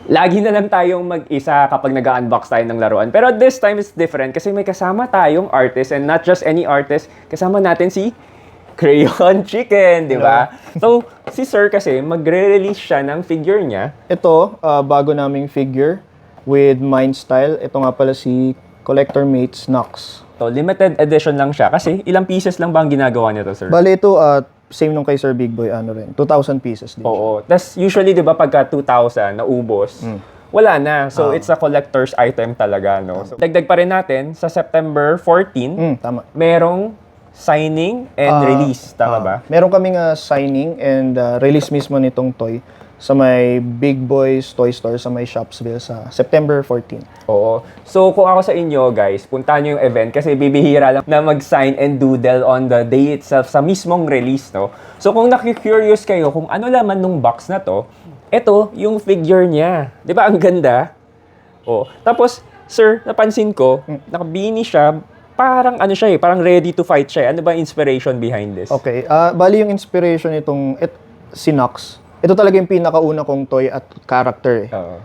lagi na lang tayong mag-isa kapag nag-unbox tayo ng laruan. Pero this time is different kasi may kasama tayong artist and not just any artist. Kasama natin si Crayon Chicken, di ba? So, si Sir kasi magre-release siya ng figure niya. Ito, bago naming figure with Mind Style. Ito nga pala si Collector Mates Nox. So, limited edition lang siya kasi ilang pieces lang ba ang ginagawa niya to, Sir? Bale ito, same nung kay Sir Big Boy, ano rin, 2,000 pieces din. Oo. Tapos usually, di ba, pagka 2,000 naubos, wala na. So, it's a collector's item talaga, no? So, dagdag pa rin natin, sa September 14, Tama. merong signing and release. Tama ba? Meron kaming signing and release mismo nitong toy sa may Big Boys Toy Store sa may Shopsville sa September 14. Oo. So, kung ako sa inyo, guys, puntahan nyo yung event kasi bibihira lang na mag-sign and doodle on the day itself sa mismong release, no? So, kung nakikurious kayo kung ano laman nung box na to, ito, yung figure niya. Di ba? Ang ganda. Oh. Tapos, Sir, napansin ko, nakabini siya, parang ano siya parang ready to fight siya. Ano ba inspiration behind this? Okay. Bali yung inspiration nitong si Nox. Ito talaga yung pinakauna kong toy at character. Oo.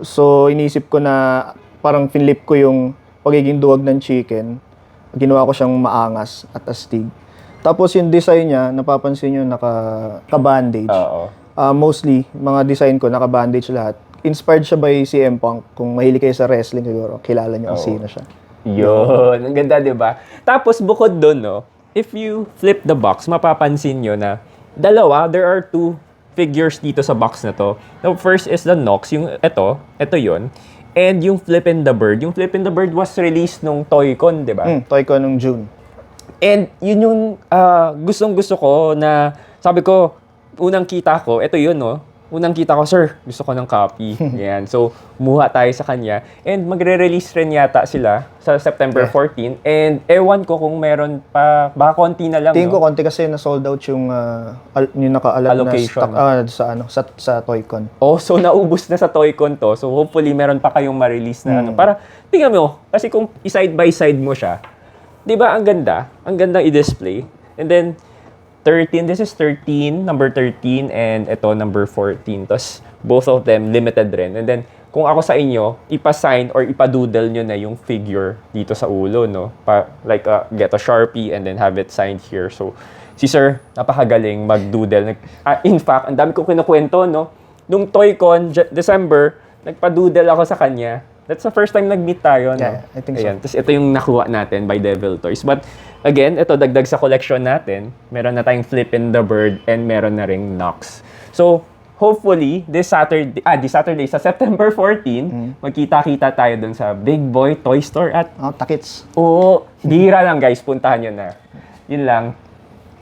So, inisip ko na parang finlip ko yung pagiging duwag ng chicken. Ginawa ko siyang maangas at astig. Tapos yung design niya, napapansin nyo, naka-bandage. Oo. Mostly, mga design ko, naka-bandage lahat. Inspired siya by CM Punk. Kung mahilig kayo sa wrestling, siguro, kilala nyo kung sino siya. Yun. Ang ganda, di ba? Tapos, bukod doon, no, if you flip the box, mapapansin nyo na there are two figures dito sa box na to. The first is the Nox, yung ito yun. And yung Flip and the Bird. Yung Flip and the Bird was released nung Toy-Con, di ba? Toy ko nung June. And yun yung gustong-gusto ko na, sabi ko, unang kita ko, ito yun, no? Unang kita ko, Sir, gusto ko ng copy. Yan. So, muha tayo sa kanya. And magre-release rin yata sila sa September 14. And ewan ko kung meron pa, baka konti na lang, Tingin ko no? konti kasi na-sold out yung naka-alat na Allocation. stock sa Toy-Con. Oh, so naubos na sa Toy-Con to. So, hopefully, meron pa kayong ma-release na ano. Para, tingnan mo, kasi kung side by side mo siya, di ba, ang ganda? Ang gandang i-display. And then, 13, this is 13, number 13, and ito, number 14. Tapos, both of them, limited rin. And then, kung ako sa inyo, ipa-sign or ipa-doodle nyo na yung figure dito sa ulo, no? Get a Sharpie and then have it signed here. So, si Sir, napakagaling mag-doodle. In fact, ang dami kong kinukwento, no? Nung Toy-Con, December, nagpa-doodle ako sa kanya. That's the first time nag-meet tayo, no? Yeah, I think so. Ayan. Tapos ito yung nakuha natin by Devil Toys. But again, ito dagdag sa collection natin. Meron na tayong Flip and the Bird and meron na ring Nox. So, hopefully, this Saturday, sa September 14, magkita-kita tayo dun sa Big Boy Toy Store at Takits. bihira lang guys, puntahan nyo na. Yun lang.